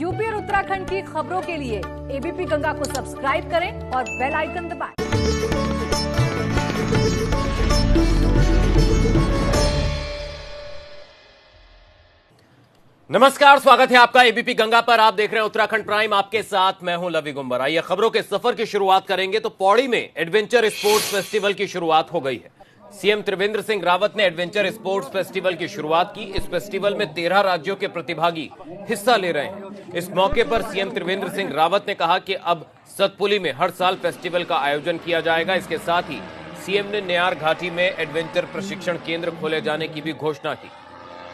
UP और उत्तराखंड की खबरों के लिए एबीपी गंगा को सब्सक्राइब करें और बेल आइकन दबाएं। नमस्कार, स्वागत है आपका एबीपी गंगा पर। आप देख रहे हैं उत्तराखंड प्राइम, आपके साथ मैं हूं लवी गुम्बर। आइए खबरों के सफर की शुरुआत करेंगे तो पौड़ी में एडवेंचर स्पोर्ट्स फेस्टिवल की शुरुआत हो गई है। सीएम त्रिवेंद्र सिंह रावत ने एडवेंचर स्पोर्ट्स फेस्टिवल की शुरुआत की। इस फेस्टिवल में 13 राज्यों के प्रतिभागी हिस्सा ले रहे हैं। इस मौके पर सीएम त्रिवेंद्र सिंह रावत ने कहा कि अब सतपुली में हर साल फेस्टिवल का आयोजन किया जाएगा। इसके साथ ही सीएम ने नेयार घाटी में एडवेंचर प्रशिक्षण केंद्र खोले जाने की भी घोषणा की।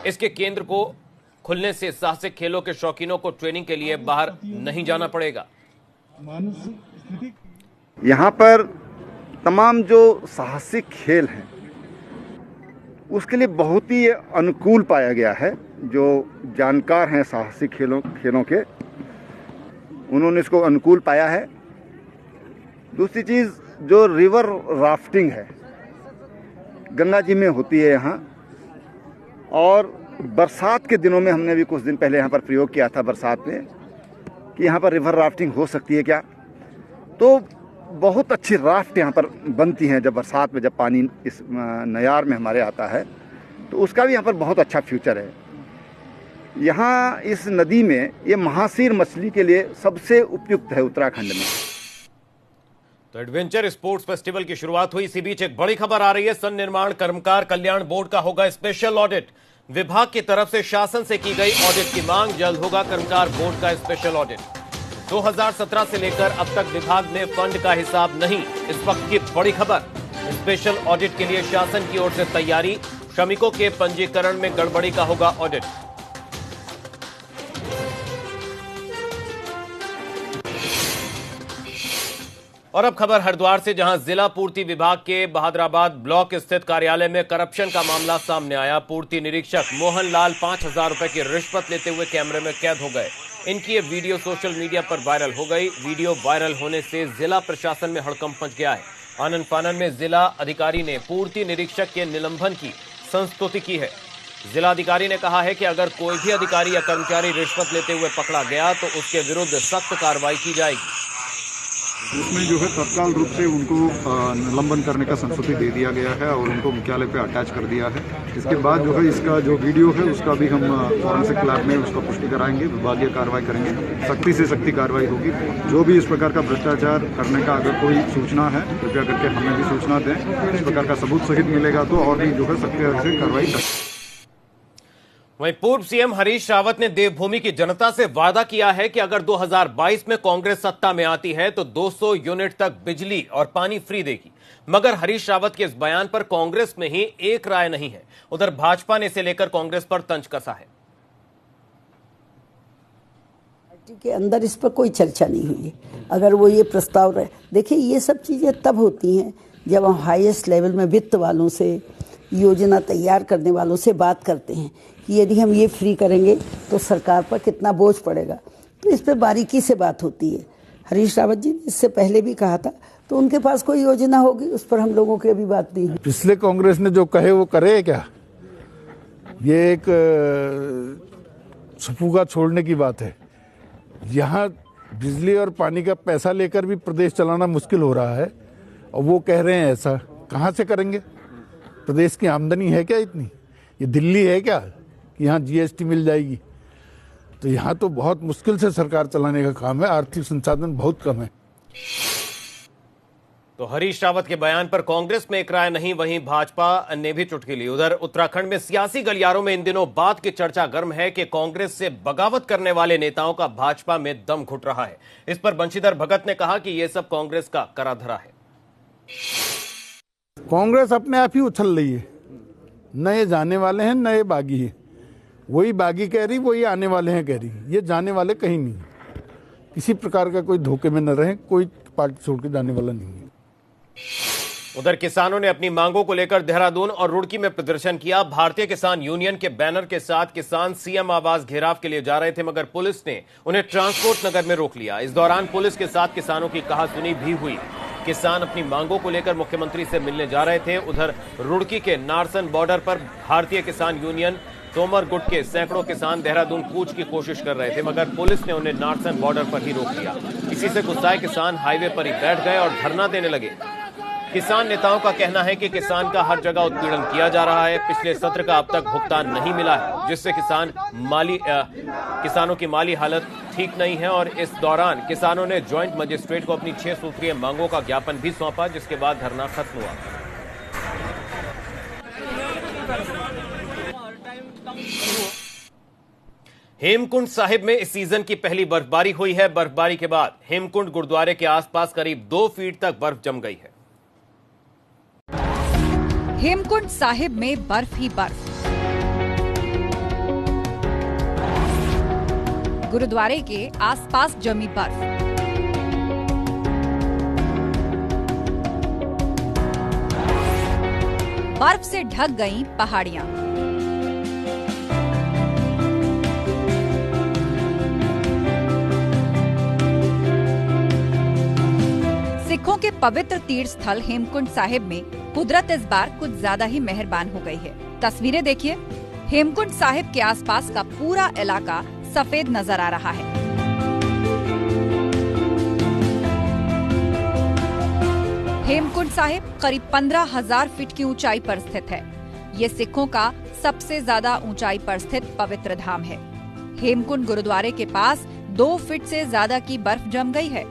इसके केंद्र को खुलने से साहसिक खेलों के शौकीनों को ट्रेनिंग के लिए बाहर नहीं जाना पड़ेगा। यहाँ पर तमाम जो साहसिक खेल हैं उसके लिए बहुत ही अनुकूल पाया गया है। जो जानकार हैं साहसिक खेलों के, उन्होंने इसको अनुकूल पाया है। दूसरी चीज़, जो रिवर राफ्टिंग है गंगा जी में होती है यहाँ, और बरसात के दिनों में हमने भी कुछ दिन पहले यहाँ पर प्रयोग किया था बरसात में कि यहाँ पर रिवर राफ्टिंग हो सकती है क्या। तो बहुत अच्छी राफ्ट यहाँ पर बनती हैं जब बरसात में, जब पानी इस नयार में हमारे आता है, तो उसका भी यहाँ पर बहुत अच्छा फ्यूचर है। यहाँ इस नदी में ये महासीर मछली के लिए सबसे उपयुक्त है उत्तराखंड में। तो एडवेंचर स्पोर्ट्स फेस्टिवल की शुरुआत हुई। इसी बीच एक बड़ी खबर आ रही है। सन निर्माण कर्मकार कल्याण बोर्ड का होगा स्पेशल ऑडिट। विभाग की तरफ से शासन से की गई ऑडिट की मांग, जल्द होगा कर्मकार बोर्ड का स्पेशल ऑडिट। 2017 से लेकर अब तक विभाग में फंड का हिसाब नहीं, इस वक्त की बड़ी खबर। स्पेशल ऑडिट के लिए शासन की ओर से तैयारी, श्रमिकों के पंजीकरण में गड़बड़ी का होगा ऑडिट। और अब खबर हरिद्वार से, जहां जिला पूर्ति विभाग के बहादुराबाद ब्लॉक स्थित कार्यालय में करप्शन का मामला सामने आया। पूर्ति निरीक्षक मोहन लाल 5000 रुपए की रिश्वत लेते हुए कैमरे में कैद हो गए। इनकी ये वीडियो सोशल मीडिया पर वायरल हो गई। वीडियो वायरल होने से जिला प्रशासन में हड़कंप मच गया है। आनन फानन में जिला अधिकारी ने पूर्ति निरीक्षक के निलंबन की संस्तुति की है। जिला अधिकारी ने कहा है कि अगर कोई भी अधिकारी या कर्मचारी रिश्वत लेते हुए पकड़ा गया तो उसके विरुद्ध सख्त कार्रवाई की जाएगी। उसमें जो है तत्काल रूप से उनको निलंबन करने का संस्तुति दे दिया गया है और उनको मुख्यालय पे अटैच कर दिया है। इसके बाद जो है इसका जो वीडियो है उसका भी हम फॉरेंसिक लैब में उसका पुष्टि कराएंगे, विभागीय कार्रवाई करेंगे, सख्ती से सख्ती कार्रवाई होगी। जो भी इस प्रकार का भ्रष्टाचार करने का अगर कोई सूचना है कृपया करके हमें भी सूचना दें। इस प्रकार का सबूत सहित मिलेगा तो और भी जो है सख्ती से कार्रवाई करें। वहीं पूर्व सीएम हरीश रावत ने देवभूमि की जनता से वादा किया है कि अगर 2022 में कांग्रेस सत्ता में आती है तो 200 यूनिट तक बिजली और पानी फ्री देगी। मगर हरीश रावत के इस बयान पर कांग्रेस में ही एक राय नहीं है। उधर भाजपा ने इसे लेकर कांग्रेस पर तंज कसा है। पार्टी के अंदर इस पर कोई चर्चा नहीं हुई है। अगर वो ये प्रस्ताव रहे, देखिए ये सब चीजें तब होती हैं जब हम हाईएस्ट लेवल में वित्त वालों से, योजना तैयार करने वालों से बात करते हैं कि यदि हम ये फ्री करेंगे तो सरकार पर कितना बोझ पड़ेगा। तो इस पे बारीकी से बात होती है। हरीश रावत जी ने इससे पहले भी कहा था, तो उनके पास कोई योजना होगी उस पर हम लोगों की अभी बात नहीं है। पिछले कांग्रेस ने जो कहे वो करे क्या? ये एक सफुगा छोड़ने की बात है। यहाँ बिजली और पानी का पैसा लेकर भी प्रदेश चलाना मुश्किल हो रहा है और वो कह रहे हैं ऐसा। कहाँ से करेंगे? प्रदेश की आमदनी है क्या इतनी? ये दिल्ली है क्या कि यहाँ जीएसटी मिल जाएगी? तो यहाँ तो बहुत मुश्किल से सरकार चलाने का काम है, आर्थिक संसाधन बहुत कम है। तो हरीश रावत के बयान पर कांग्रेस में एक राय नहीं, वहीं भाजपा ने भी चुटकी ली। उधर उत्तराखंड में सियासी गलियारों में इन दिनों बात की चर्चा गर्म है कि कांग्रेस से बगावत करने वाले नेताओं का भाजपा में दम घुट रहा है। इस पर बंशीधर भगत ने कहा कि यह सब कांग्रेस का कराधरा है। कांग्रेस अपने आप ही उछल रही है। नए जाने वाले हैं, नए बागी हैं। वही बागी कह रही, वही आने वाले हैं कह रही। ये जाने वाले कहीं नहीं। किसी प्रकार का कोई धोखे में न रहे, कोई पार्टी छोड़ के जाने वाला नहीं है। उधर किसानों ने अपनी मांगों को लेकर देहरादून और रुड़की में प्रदर्शन किया। भारतीय किसान यूनियन के बैनर के साथ किसान सीएम आवास घेराव के लिए जा रहे थे, मगर पुलिस ने उन्हें ट्रांसपोर्ट नगर में रोक लिया। इस दौरान पुलिस के साथ किसानों की कहासुनी भी हुई। किसान अपनी मांगों को लेकर मुख्यमंत्री से मिलने जा रहे थे। उधर रुड़की के नारसन बॉर्डर पर भारतीय किसान यूनियन तोमर गुट के सैकड़ों किसान देहरादून कूच की कोशिश कर रहे थे, मगर पुलिस ने उन्हें नार्सन बॉर्डर पर ही रोक दिया। इसी से गुस्साए किसान हाईवे पर ही बैठ गए और धरना देने लगे। किसान नेताओं का कहना है कि किसान का हर जगह उत्पीड़न किया जा रहा है। पिछले सत्र का अब तक भुगतान नहीं मिला है, जिससे किसानों की माली हालत ठीक नहीं है। और इस दौरान किसानों ने ज्वाइंट मजिस्ट्रेट को अपनी 6 सूत्रीय मांगों का ज्ञापन भी सौंपा, जिसके बाद धरना खत्म हुआ। हेमकुंड साहिब में इस सीजन की पहली बर्फबारी हुई है। बर्फबारी के बाद हेमकुंड गुरुद्वारे के आसपास करीब 2 फीट तक बर्फ जम गई है। हेमकुंड साहिब में बर्फ ही बर्फ। गुरुद्वारे के आसपास जमी बर्फ। बर्फ से ढक गईं पहाड़ियां। सिखों के पवित्र तीर्थ स्थल हेमकुंड साहिब में कुदरत इस बार कुछ ज्यादा ही मेहरबान हो गई है। तस्वीरें देखिए, हेमकुंड साहिब के आसपास का पूरा इलाका सफेद नजर आ रहा है। हेमकुंड साहिब करीब 15,000 फीट की ऊंचाई पर स्थित है। ये सिखों का सबसे ज्यादा ऊंचाई पर स्थित पवित्र धाम है। हेमकुंड गुरुद्वारे के पास 2 फीट से ज्यादा की बर्फ जम गई है।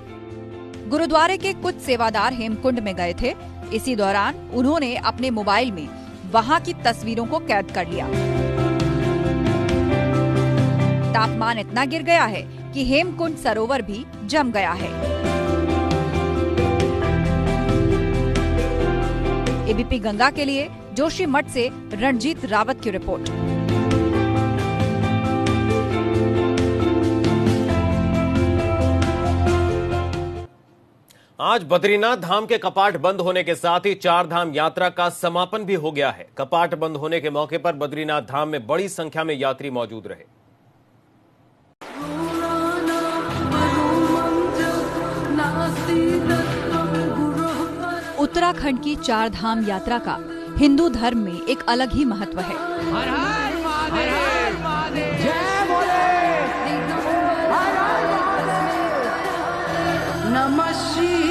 गुरुद्वारे के कुछ सेवादार हेमकुंड में गए थे। इसी दौरान उन्होंने अपने मोबाइल में वहां की तस्वीरों को कैद कर लिया। तापमान इतना गिर गया है कि हेमकुंड सरोवर भी जम गया है। एबीपी गंगा के लिए जोशीमठ से रणजीत रावत की रिपोर्ट। आज बद्रीनाथ धाम के कपाट बंद होने के साथ ही 4 धाम यात्रा का समापन भी हो गया है। कपाट बंद होने के मौके पर बद्रीनाथ धाम में बड़ी संख्या में यात्री मौजूद रहे। उत्तराखंड की 4 धाम यात्रा का हिंदू धर्म में एक अलग ही महत्व है। हर हर महादेव, जय भोले, नमः शिवाय।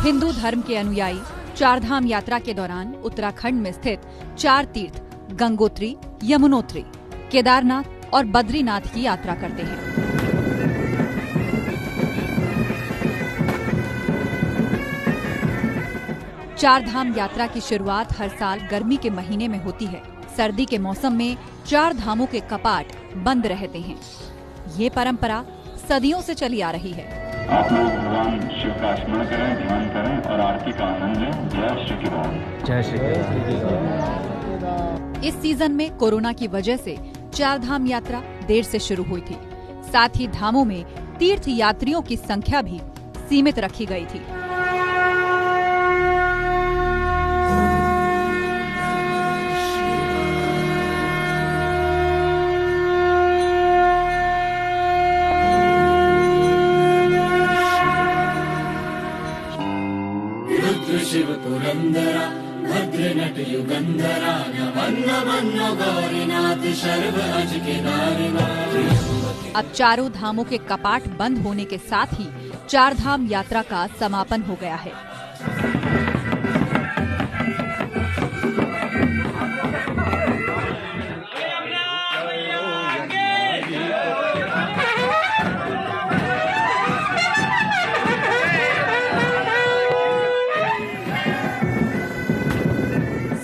हिंदू धर्म के अनुयायी 4 धाम यात्रा के दौरान उत्तराखंड में स्थित 4 तीर्थ गंगोत्री, यमुनोत्री, केदारनाथ और बद्रीनाथ की यात्रा करते हैं। चार धाम यात्रा की शुरुआत हर साल गर्मी के महीने में होती है। सर्दी के मौसम में 4 धामों के कपाट बंद रहते हैं। ये परंपरा सदियों से चली आ रही है। आप लोग भगवान शिव का स्मरण करें, ध्यान करें और आरती का आनंद लें। जय श्री राम। जय श्री राम। इस सीजन में कोरोना की वजह से 4 धाम यात्रा देर से शुरू हुई थी। साथ ही धामों में तीर्थ यात्रियों की संख्या भी सीमित रखी गई थी। शिव पुरंदरा भद्र नट युगंधरा नमो गौरीनाथ शर्व अज केदारनाथ। अब चारों धामों के कपाट बंद होने के साथ ही 4 धाम यात्रा का समापन हो गया है।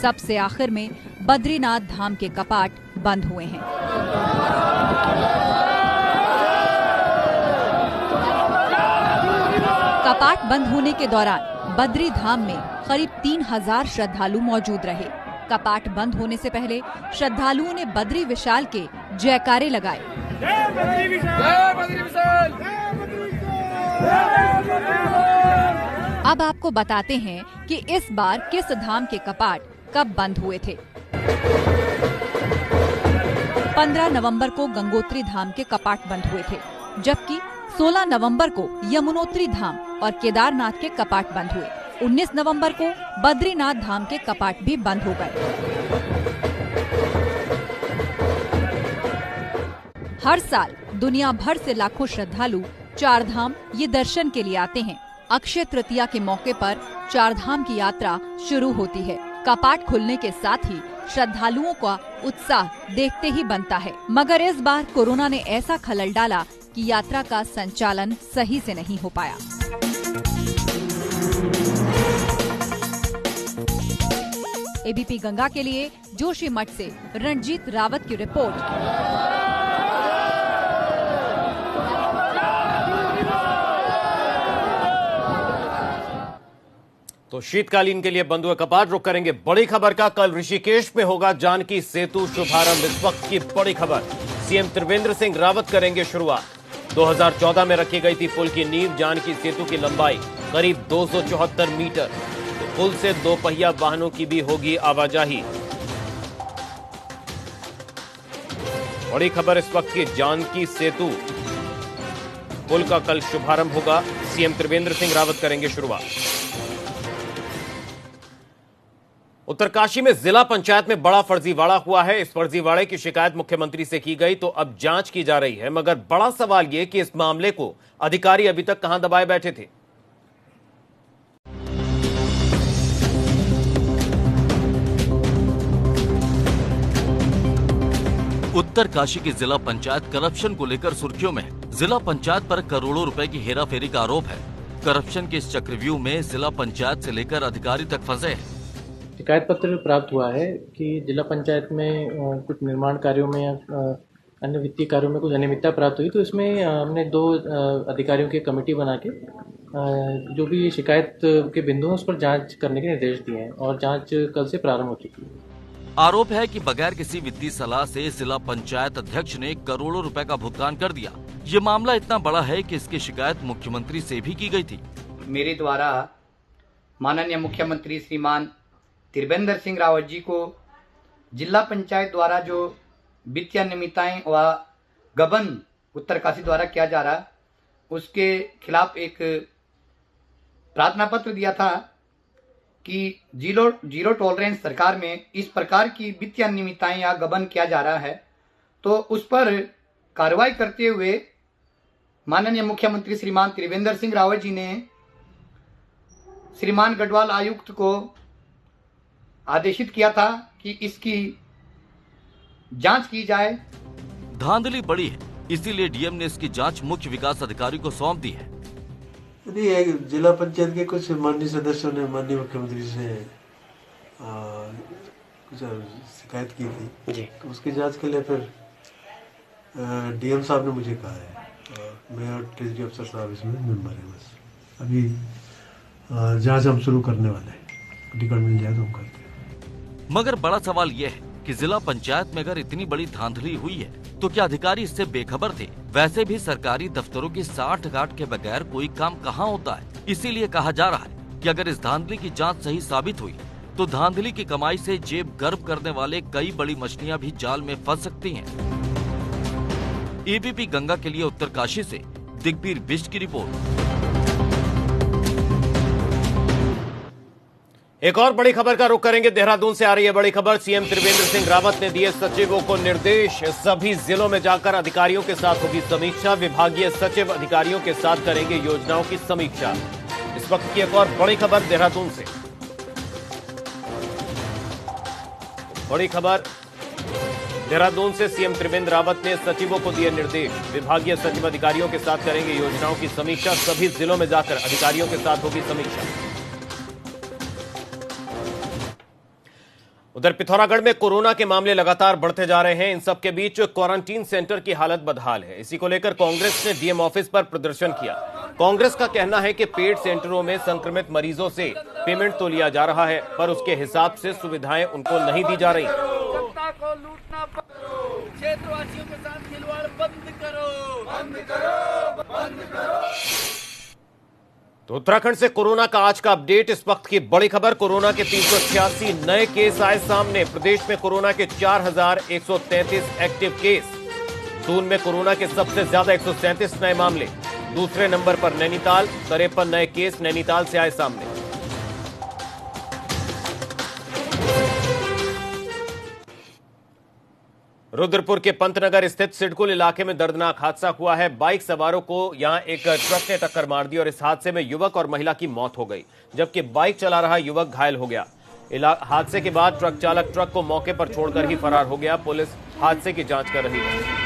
सबसे आखिर में बद्रीनाथ धाम के कपाट बंद हुए हैं। कपाट बंद होने के दौरान बद्री धाम में करीब 3000 श्रद्धालु मौजूद रहे। कपाट बंद होने से पहले श्रद्धालुओं ने बद्री विशाल के जयकारे लगाए। अब आपको बताते हैं कि इस बार किस धाम के कपाट कब बंद हुए थे। 15 नवंबर को गंगोत्री धाम के कपाट बंद हुए थे, जबकि 16 नवंबर को यमुनोत्री धाम और केदारनाथ के कपाट बंद हुए। 19 नवंबर को बद्रीनाथ धाम के कपाट भी बंद हो गए। हर साल दुनिया भर से लाखों श्रद्धालु चार धाम ये दर्शन के लिए आते हैं। अक्षय तृतीया के मौके पर चार धाम की यात्रा शुरू होती है। कपाट खुलने के साथ ही श्रद्धालुओं का उत्साह देखते ही बनता है, मगर इस बार कोरोना ने ऐसा खलल डाला कि यात्रा का संचालन सही से नहीं हो पाया। एबीपी गंगा के लिए जोशीमठ से रणजीत रावत की रिपोर्ट। तो शीतकालीन के लिए बंद हुए कपाट। रुक करेंगे बड़ी खबर का। कल ऋषिकेश में होगा जानकी सेतु शुभारंभ। इस वक्त की बड़ी खबर, सीएम त्रिवेंद्र सिंह रावत करेंगे शुरुआत। 2014 में रखी गई थी पुल की नींव। जानकी सेतु की लंबाई करीब 274 मीटर। तो पुल से दो पहिया वाहनों की भी होगी आवाजाही। बड़ी खबर इस वक्त की, जानकी सेतु पुल का कल शुभारंभ होगा। सीएम त्रिवेंद्र सिंह रावत करेंगे शुरुआत। उत्तरकाशी में जिला पंचायत में बड़ा फर्जीवाड़ा हुआ है। इस फर्जीवाड़े की शिकायत मुख्यमंत्री से की गई तो अब जांच की जा रही है, मगर बड़ा सवाल यह कि इस मामले को अधिकारी अभी तक कहां दबाए बैठे थे। उत्तरकाशी की जिला पंचायत करप्शन को लेकर सुर्खियों में है। जिला पंचायत पर करोड़ों रुपए की हेराफेरी का आरोप है। करप्शन के इस चक्रव्यूह में जिला पंचायत से लेकर अधिकारी तक फंसे हैं। शिकायत पत्र प्राप्त हुआ है कि जिला पंचायत में कुछ निर्माण कार्यों में या अन्य वित्तीय कार्यों में कुछ अनियमितता प्राप्त हुई, तो इसमें हमने 2 अधिकारियों की कमेटी बना के जो भी शिकायत के बिंदु हैं उस पर जांच करने के निर्देश दिए हैं और जांच कल से प्रारंभ हो चुकी है। आरोप है कि बगैर किसी वित्तीय सलाह से जिला पंचायत अध्यक्ष ने करोड़ों रुपए का भुगतान कर दिया। ये मामला इतना बड़ा है कि इसकी शिकायत मुख्यमंत्री से भी की गई थी। मेरे द्वारा माननीय मुख्यमंत्री श्रीमान त्रिवेंद्र सिंह रावत जी को जिला पंचायत द्वारा जो वित्तीय अनियमितताएं व गबन उत्तरकाशी द्वारा किया जा रहा, उसके खिलाफ एक प्रार्थना पत्र दिया था कि जीरो टॉलरेंस सरकार में इस प्रकार की वित्तीय अनियमितताएं या गबन किया जा रहा है, तो उस पर कार्रवाई करते हुए माननीय मुख्यमंत्री श्रीमान त्रिवेंद्र सिंह रावत जी ने श्रीमान गढ़वाल आयुक्त को आदेशित किया था कि इसकी जांच की जाए। धांधली बड़ी है, इसीलिए डीएम ने इसकी जांच मुख्य विकास अधिकारी को सौंप दी है। नहीं, जिला पंचायत के कुछ माननीय सदस्यों ने माननीय मुख्यमंत्री से कुछ शिकायत की थी जी, तो उसकी जांच के लिए फिर डीएम साहब ने मुझे कहा है और मैं और ट्रेजरी अफसर साहब इसमें मेंबर है। बस अभी जांच हम शुरू करने वाले हैं, टिकट मिल जाए तो हम करते हैं। मगर बड़ा सवाल यह है कि जिला पंचायत में अगर इतनी बड़ी धांधली हुई है तो क्या अधिकारी इससे बेखबर थे? वैसे भी सरकारी दफ्तरों की 60 गांठ के बगैर कोई काम कहाँ होता है। इसीलिए कहा जा रहा है कि अगर इस धांधली की जांच सही साबित हुई तो धांधली की कमाई से जेब गर्व करने वाले कई बड़ी मछलियां भी जाल में फंस सकती हैं। एबीपी गंगा के लिए उत्तरकाशी से दिग्वीर बिष्ट की रिपोर्ट। एक और बड़ी खबर का रुख करेंगे। देहरादून से आ रही है बड़ी खबर। सीएम त्रिवेंद्र सिंह रावत ने दिए सचिवों को निर्देश, सभी जिलों में जाकर अधिकारियों के साथ होगी समीक्षा। विभागीय सचिव अधिकारियों के साथ करेंगे योजनाओं की समीक्षा। इस वक्त की एक और बड़ी खबर देहरादून से। बड़ी खबर देहरादून से, सीएम त्रिवेंद्र रावत ने सचिवों को दिए निर्देश। विभागीय सचिव अधिकारियों के साथ करेंगे योजनाओं की समीक्षा। सभी जिलों में जाकर अधिकारियों के साथ होगी समीक्षा। उधर पिथौरागढ़ में कोरोना के मामले लगातार बढ़ते जा रहे हैं। इन सब के बीच क्वारंटीन सेंटर की हालत बदहाल है। इसी को लेकर कांग्रेस ने डीएम ऑफिस पर प्रदर्शन किया। कांग्रेस का कहना है कि पेड सेंटरों में संक्रमित मरीजों से पेमेंट तो लिया जा रहा है, पर उसके हिसाब से सुविधाएं उनको नहीं दी जा रही। क्षेत्रवासियों के साथ खिलवाड़ बंद करो, बंद करो, बंद करो। तो उत्तराखंड से कोरोना का आज का अपडेट। इस वक्त की बड़ी खबर, कोरोना के 386 नए केस आए सामने। प्रदेश में कोरोना के 4133 एक्टिव केस। दून में कोरोना के सबसे ज्यादा 137 नए मामले। दूसरे नंबर पर नैनीताल, 53 नए केस नैनीताल से आए सामने। रुद्रपुर के पंतनगर स्थित सिडकुल इलाके में दर्दनाक हादसा हुआ है। बाइक सवारों को यहां एक ट्रक ने टक्कर मार दी और इस हादसे में युवक और महिला की मौत हो गई, जबकि बाइक चला रहा युवक घायल हो गया। हादसे के बाद ट्रक चालक ट्रक को मौके पर छोड़कर ही फरार हो गया। पुलिस हादसे की जांच कर रही है।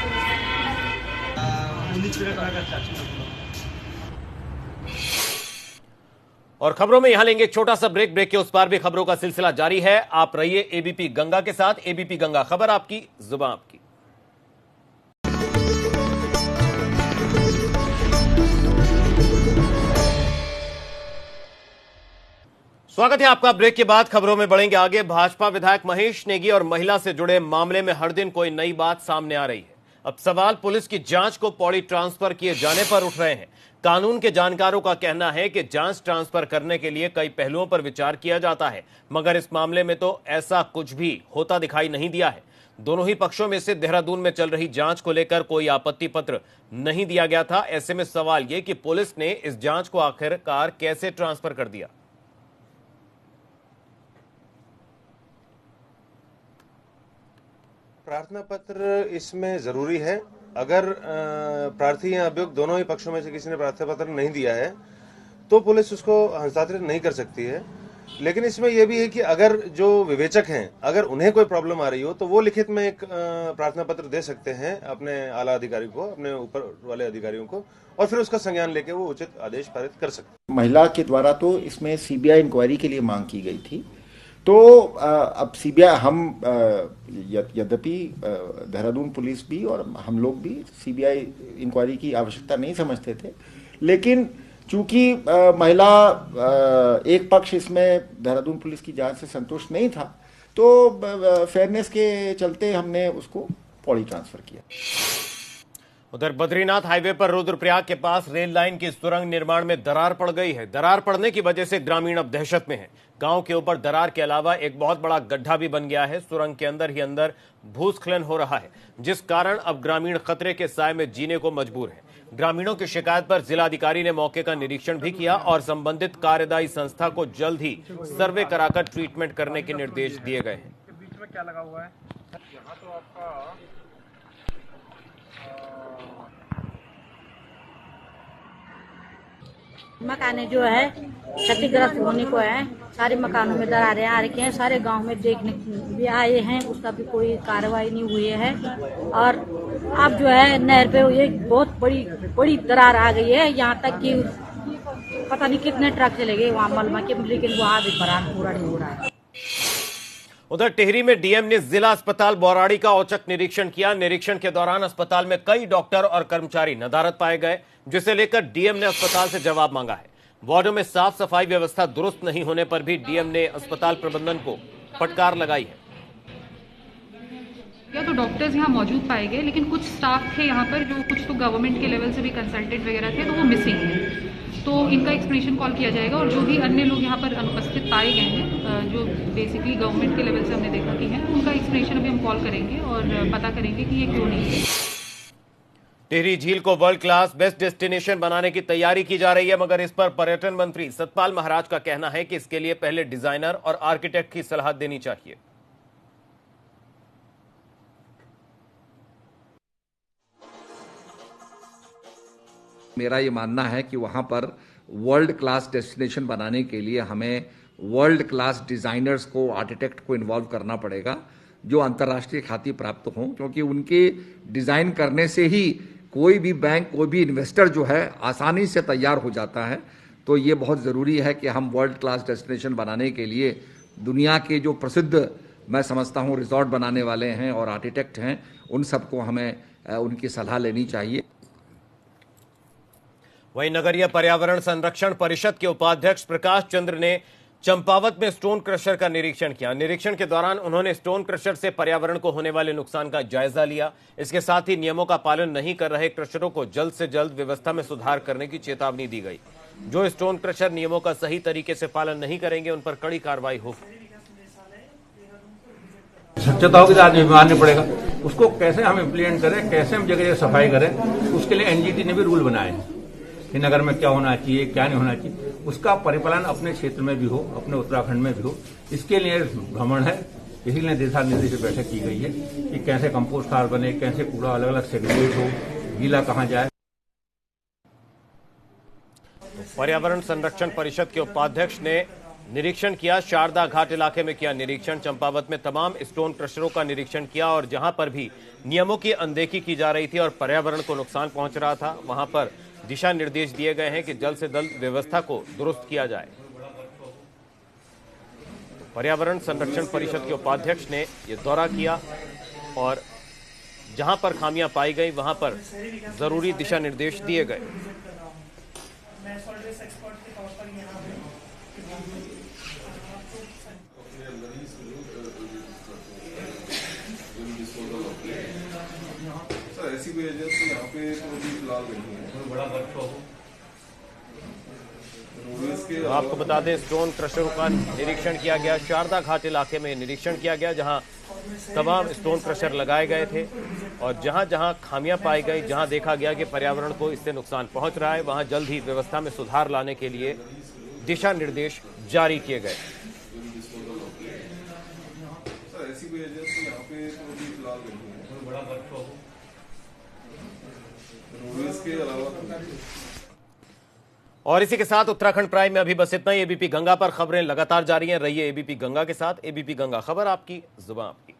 और खबरों में यहां लेंगे एक छोटा सा ब्रेक। ब्रेक के उस पार भी खबरों का सिलसिला जारी है। आप रहिए एबीपी गंगा के साथ। एबीपी गंगा, खबर आपकी, जुबान आपकी। स्वागत है आपका। ब्रेक के बाद खबरों में बढ़ेंगे आगे। भाजपा विधायक महेश नेगी और महिला से जुड़े मामले में हर दिन कोई नई बात सामने आ रही है। अब सवाल पुलिस की जांच को पौड़ी ट्रांसफर किए जाने पर उठ रहे हैं। कानून के जानकारों का कहना है कि जांच ट्रांसफर करने के लिए कई पहलुओं पर विचार किया जाता है, मगर इस मामले में तो ऐसा कुछ भी होता दिखाई नहीं दिया है। दोनों ही पक्षों में से देहरादून में चल रही जांच को लेकर कोई आपत्ति पत्र नहीं दिया गया था। ऐसे में सवाल यह कि पुलिस ने इस जांच को आखिरकार कैसे ट्रांसफर कर दिया। प्रार्थना पत्र इसमें जरूरी है। अगर प्रार्थी या अभियुक्त दोनों ही पक्षों में से किसी ने प्रार्थना पत्र नहीं दिया है तो पुलिस उसको हस्तांतरित नहीं कर सकती है। लेकिन इसमें यह भी है कि अगर जो विवेचक हैं, अगर उन्हें कोई प्रॉब्लम आ रही हो तो वो लिखित में एक प्रार्थना पत्र दे सकते हैं अपने आला अधिकारी को, अपने ऊपर वाले अधिकारियों को, और फिर उसका संज्ञान लेके वो उचित आदेश पारित कर सकते हैं। महिला के द्वारा तो इसमें सीबीआई इंक्वायरी के लिए मांग की गई थी। तो अब सीबीआई हम यद्यपि देहरादून पुलिस भी और हम लोग भी सीबीआई इंक्वायरी की आवश्यकता नहीं समझते थे, लेकिन चूंकि महिला एक पक्ष इसमें देहरादून पुलिस की जांच से संतुष्ट नहीं था, तो फेयरनेस के चलते हमने उसको पौड़ी ट्रांसफर किया। उधर बद्रीनाथ हाईवे पर रुद्रप्रयाग के पास रेल लाइन की सुरंग निर्माण में दरार पड़ गई है। दरार पड़ने की वजह से ग्रामीण अब दहशत में है। गांव के ऊपर दरार के अलावा एक बहुत बड़ा गड्ढा भी बन गया है। सुरंग के अंदर ही अंदर भूस्खलन हो रहा है, जिस कारण अब ग्रामीण खतरे के साए में जीने को मजबूर है। ग्रामीणों की शिकायत पर जिलाधिकारी ने मौके का निरीक्षण भी किया और संबंधित कार्यदायी संस्था को जल्द ही सर्वे कराकर ट्रीटमेंट करने के निर्देश दिए गए हैं। बीच में क्या लगा हुआ है? यहाँ तो आपका मकाने जो है क्षतिग्रस्त होने को है। सारे मकानों में दरारें आ रखी हैं। सारे गांव में देखने भी आए हैं, उसका भी कोई कार्रवाई नहीं हुई है। और अब जो है नहर पे ये बहुत बड़ी दरार आ गई है, यहाँ तक कि पता नहीं कितने ट्रक चले गए वहाँ मलमा के, लेकिन वहाँ भी परान पूरा नहीं हो रहा है। उधर टिहरी में डीएम ने जिला अस्पताल बौराड़ी का औचक निरीक्षण किया। निरीक्षण के दौरान अस्पताल में कई डॉक्टर और कर्मचारी नदारद पाए गए, जिसे लेकर डीएम ने अस्पताल से जवाब मांगा है। वार्डों में साफ सफाई व्यवस्था दुरुस्त नहीं होने पर भी डीएम ने अस्पताल प्रबंधन को फटकार लगाई है। या तो डॉक्टर्स यहाँ मौजूद पाए गए, लेकिन कुछ स्टाफ थे यहाँ पर जो कुछ तो गवर्नमेंट के लेवल से भी कंसल्टेंट वगैरह थे, तो वो मिसिंग है। तो इनका एक्सप्लेनेशन कॉल किया जाएगा और जो भी अन्य लोग यहाँ पर अनुपस्थित पाए गए हैं, जो बेसिकली गवर्नमेंट के लेवल से हमने देखा कि हैं, उनका एक्सप्लेनेशन अभी हम कॉल करेंगे और पता करेंगे कि ये क्यों नहीं है। टिहरी झील को वर्ल्ड क्लास बेस्ट डेस्टिनेशन बनाने की तैयारी की जा रही है, मगर इस पर पर्यटन मंत्री सतपाल महाराज का कहना है कि इसके लिए पहले डिजाइनर और आर्किटेक्ट की सलाह देनी चाहिए। मेरा ये मानना है कि वहाँ पर वर्ल्ड क्लास डेस्टिनेशन बनाने के लिए हमें वर्ल्ड क्लास डिज़ाइनर्स को, आर्किटेक्ट को इन्वॉल्व करना पड़ेगा, जो अंतर्राष्ट्रीय ख्याति प्राप्त हों, क्योंकि उनके डिज़ाइन करने से ही कोई भी बैंक, कोई भी इन्वेस्टर जो है आसानी से तैयार हो जाता है। तो ये बहुत ज़रूरी है कि हम वर्ल्ड क्लास डेस्टिनेशन बनाने के लिए दुनिया के जो प्रसिद्ध, मैं समझता हूँ, रिजॉर्ट बनाने वाले हैं और आर्किटेक्ट हैं, उन सबको हमें उनकी सलाह लेनी चाहिए। वहीं नगरीय पर्यावरण संरक्षण परिषद के उपाध्यक्ष प्रकाश चंद्र ने चंपावत में स्टोन क्रशर का निरीक्षण किया। निरीक्षण के दौरान उन्होंने स्टोन क्रशर से पर्यावरण को होने वाले नुकसान का जायजा लिया। इसके साथ ही नियमों का पालन नहीं कर रहे क्रशरों को जल्द से जल्द व्यवस्था में सुधार करने की चेतावनी दी गई। जो स्टोन क्रशर नियमों का सही तरीके से पालन नहीं करेंगे, उन पर कड़ी कार्रवाई होगी। स्वच्छता होगी तो आदमी बीमार नहीं पड़ेगा। उसको कैसे हम इम्प्लीमेंट करें, कैसे हम जगह जगह सफाई करें, उसके लिए एनजीटी ने भी रूल बनाए हैं कि नगर में क्या होना चाहिए, क्या नहीं होना चाहिए। उसका परिपालन अपने क्षेत्र में भी हो, अपने उत्तराखंड में भी हो। इसके लिए भ्रमण है, इसीलिए दिशा निर्देश बैठक की गई है कि कैसे कंपोस्ट खाद बने, कैसे कूड़ा अलग अलग सेग्रीगेट हो, गीला कहाँ जाए। पर्यावरण संरक्षण परिषद के उपाध्यक्ष ने निरीक्षण किया, शारदा घाट इलाके में किया निरीक्षण, चंपावत में तमाम स्टोन क्रशरों का निरीक्षण किया और जहां पर भी नियमों की अनदेखी की जा रही थी और पर्यावरण को नुकसान पहुंच रहा था वहां पर दिशा निर्देश दिए गए हैं कि जल्द से जल्द व्यवस्था को दुरुस्त किया जाए। पर्यावरण संरक्षण परिषद के उपाध्यक्ष ने यह दौरा किया और जहां पर खामियां पाई गई वहां पर जरूरी दिशा निर्देश दिए गए। ऐसी कोई एजेंसी यहाँ पे तो फिलहाल नहीं है। बड़ा आपको बता दें, स्टोन क्रशरों का निरीक्षण किया गया, शारदा घाट इलाके में निरीक्षण किया गया जहां तमाम स्टोन क्रशर लगाए गए थे और जहां जहां खामियां पाई गई, जहां देखा गया कि पर्यावरण को इससे नुकसान पहुंच रहा है, वहां जल्द ही व्यवस्था में सुधार लाने के लिए दिशा निर्देश जारी किए गए। ऐसी कोई एजेंसी यहाँ पे तो फिलहाल नहीं है। बड़ा के अलावा। और इसी के साथ उत्तराखंड प्राइम में अभी बस इतना ही। एबीपी गंगा पर खबरें लगातार जारी हैं, रहिए एबीपी गंगा के साथ। एबीपी गंगा, खबर आपकी, जुबान आपकी।